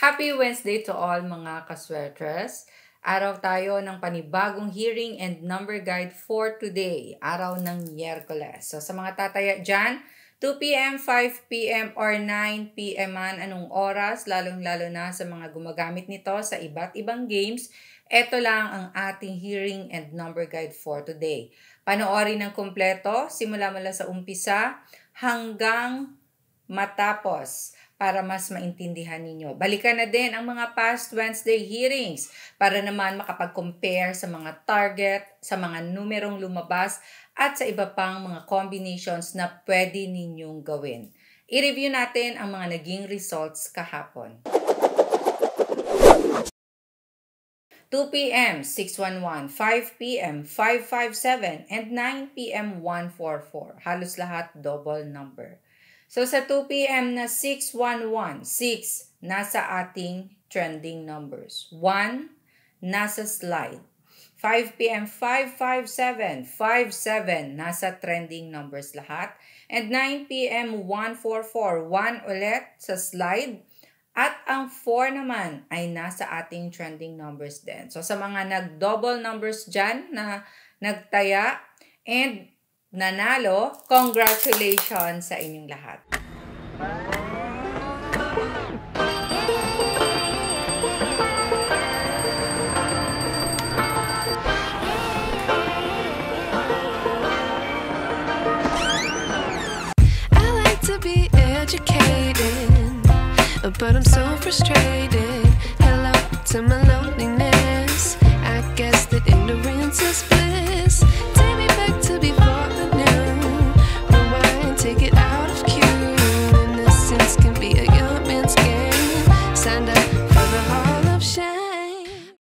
Happy Wednesday to all mga kaswertres. Araw tayo ng panibagong hearing and number guide for today, araw ng Miyerkules. So sa mga tataya dyan, 2 p.m., 5 p.m. or 9 p.m. man, anong oras, lalong-lalo na sa mga gumagamit nito sa iba't ibang games, ito lang ang ating hearing and number guide for today. Panoorin ng kumpleto, simula mula sa umpisa hanggang matapos para mas maintindihan ninyo. Balikan na din ang mga past Wednesday hearings para naman makapag-compare sa mga target, sa mga numerong lumabas at sa iba pang mga combinations na pwede ninyong gawin. I-review natin ang mga naging results kahapon. 2 p.m. 611, 5 p.m. 557, and 9 p.m. 144. Halos lahat double number. So sa 2 p.m. na 611, 6 nasa ating trending numbers. 1 nasa slide. 5 p.m. 557, 57 nasa trending numbers lahat. And 9 p.m. 144, 1 ulit sa slide. At ang 4 naman ay nasa ating trending numbers din. So sa mga nag-double numbers dyan na nagtaya and nanalo, congratulations sa inyong lahat. I like to be educated, but I'm so frustrated. Hello to my loneliness. I guess that ignorance is bliss. Take me back to before I knew. Rewind, take it out of cue. Innocence can be a young man's game. Signed up for the hall of shame.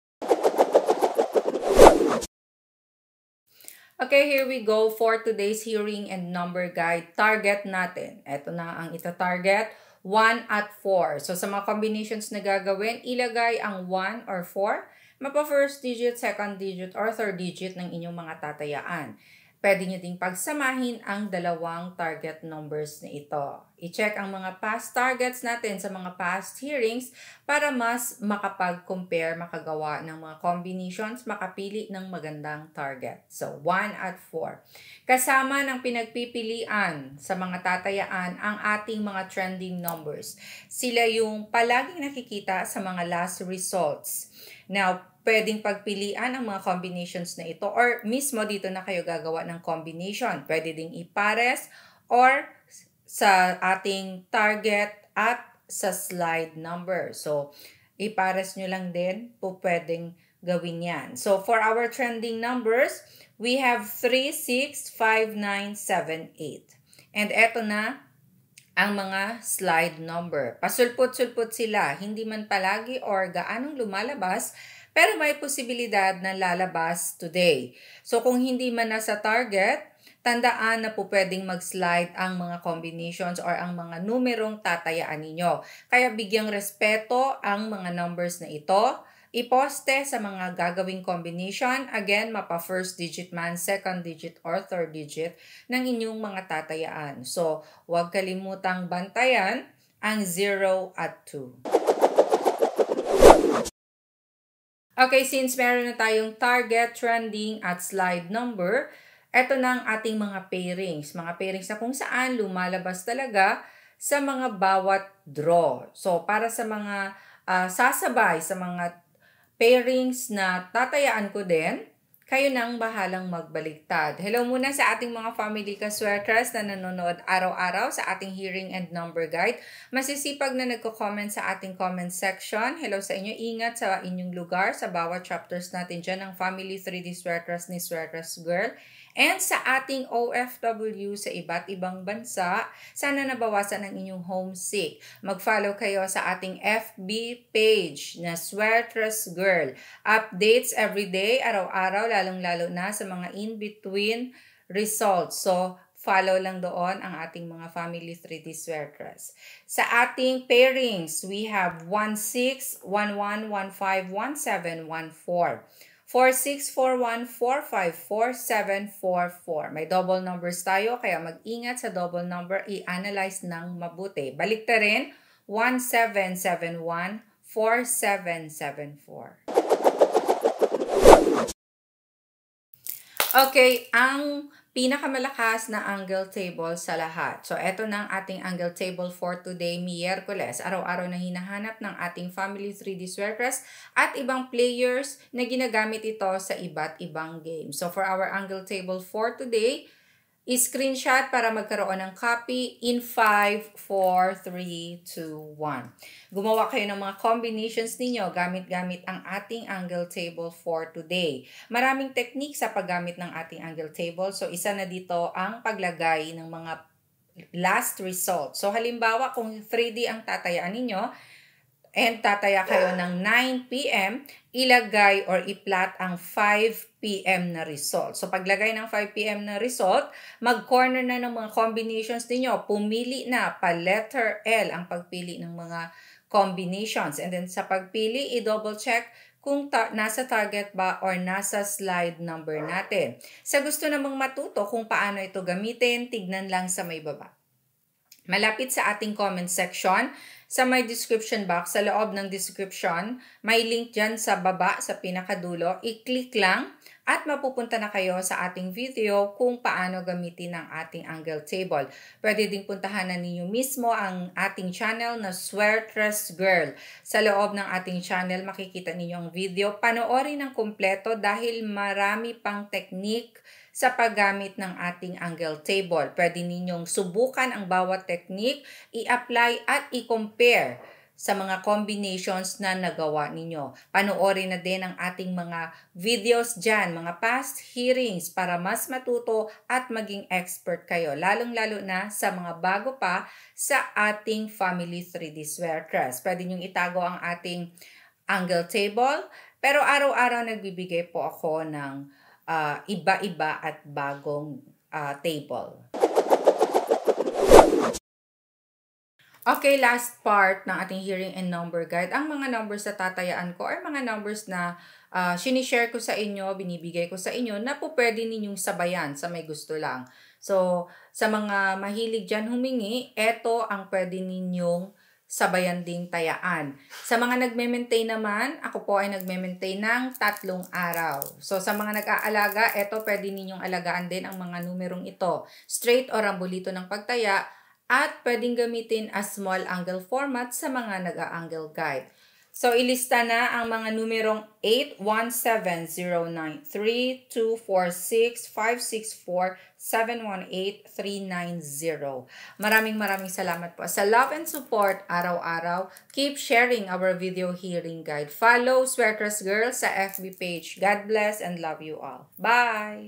Okay, here we go for today's hearing and number guide. Target natin. Ito na ang ita-target. 1 at 4. So, sa mga combinations na gagawin, ilagay ang 1 or 4, mapa first digit, second digit, or third digit ng inyong mga tatayaan. Pwede nyo ding pagsamahin ang dalawang target numbers na ito. I-check ang mga past targets natin sa mga past hearings para mas makapag-compare, makagawa ng mga combinations, makapili ng magandang target. So, 1 at 4. Kasama ng pinagpipilian sa mga tatayaan ang ating mga trending numbers. Sila yung palaging nakikita sa mga last results. Now, pwedeng pagpilian ang mga combinations na ito or mismo dito na kayo gagawa ng combination. Pwede ding ipares or sa ating target at sa slide number. So, ipares nyo lang din po pwedeng gawin yan. So, for our trending numbers, we have 3, 6, 5, 9, 7, 8. And eto na ang mga slide number. Pasulpot-sulpot sila. Hindi man palagi or gaanong lumalabas, pero may posibilidad na lalabas today. So kung hindi man nasa target, tandaan na po pwedeng mag-slide ang mga combinations or ang mga numerong tatayaan ninyo. Kaya bigyang respeto ang mga numbers na ito. Iposte sa mga gagawing combination. Again, mapa first digit man, second digit, or third digit ng inyong mga tatayaan. So, huwag kalimutang bantayan ang 0 at 2. Okay, since meron na tayong target, trending, at slide number, eto na ang ating mga pairings. Mga pairings na kung saan lumalabas talaga sa mga bawat draw. So, para sa mga sasabay sa mga pairings na tatayaan ko din, kayo nang bahalang magbaliktad. Hello muna sa ating mga family kaswertres na nanonood araw-araw sa ating hearing and number guide. Masisipag na nagko-comment sa ating comment section. Hello sa inyo. Ingat sa inyong lugar sa bawat chapters natin dyan ng Family 3D Swertres ni Swertres Girl. And sa ating OFW sa iba't ibang bansa, sana nabawasan ang inyong homesick. Mag-follow kayo sa ating FB page na Swertres Girl. Updates everyday, araw-araw, lalong-lalo na sa mga in-between results. So, follow lang doon ang ating mga Family 3D Swertres. Sa ating pairings, we have 1-6, 1-1, 1-5, 1-7, 1-4. 4-6-4-1, 4-5, 4-7, 4-4. May double numbers tayo, kaya mag-ingat sa double number, i-analyze ng mabuti. Balik ta rin, 1-7-7-1, 4774. Okay, ang pinakamalakas na angle table sa lahat. So, eto na ang ating angle table for today, Miyerkules. Araw-araw na hinahanap ng ating Family 3D Swearcrest at ibang players na ginagamit ito sa iba't ibang games. So, for our angle table for today, screenshot para magkaroon ng copy in 5, 4, 3, 2, 1. Gumawa kayo ng mga combinations ninyo gamit-gamit ang ating angle table for today. Maraming technique sa paggamit ng ating angle table. So, isa na dito ang paglagay ng mga last result. So, halimbawa, kung 3D ang tatayaan ninyo, and tataya kayo ng 9 p.m., ilagay or i-plot ang 5 p.m. na result. So, paglagay ng 5 p.m. na result, mag-corner na ng mga combinations ninyo. Pumili na, pa-letter L ang pagpili ng mga combinations. And then, sa pagpili, i-double check kung nasa target ba or nasa slide number natin. Sa gusto namang matuto kung paano ito gamitin, tignan lang sa may baba. Malapit sa ating comment section, sa may description box, sa loob ng description, may link dyan sa baba, sa pinakadulo. I-click lang at mapupunta na kayo sa ating video kung paano gamitin ang ating angle table. Pwede ding puntahan na ninyo mismo ang ating channel na Swearcrest Girl. Sa loob ng ating channel, makikita ninyo ang video. Panoorin ng kumpleto dahil marami pang technique sa paggamit ng ating angle table. Pwede ninyong subukan ang bawat technique, i-apply at i-compare sa mga combinations na nagawa ninyo. Panoorin na din ang ating mga videos dyan, mga past hearings para mas matuto at maging expert kayo. Lalong-lalo na sa mga bago pa sa ating Family 3D Swearcrest. Pwede nyong itago ang ating angle table, pero araw-araw nagbibigay po ako ng iba-iba at bagong table. Okay, last part ng ating hearing and number guide. Ang mga numbers na tatayaan ko ay mga numbers na sinishare ko sa inyo, binibigay ko sa inyo na po pwede ninyong sabayan sa may gusto lang. So, sa mga mahilig dyan humingi, eto ang pwede ninyong sabayan ding tayaan. Sa mga nagme-maintain naman, ako po ay nagme-maintain ng 3 araw. So, sa mga nag-aalaga, eto pwede ninyong alagaan din ang mga numerong ito. Straight o rambolito ng pagtaya at pwedeng gamitin as small angle format sa mga nag-a-angle guide. So, ilista na ang mga numerong 817-093-246-564-718-390. Maraming salamat po sa love and support araw-araw. Keep sharing our video hearing guide. Follow Swearcrest Girl sa FB page. God bless and love you all. Bye!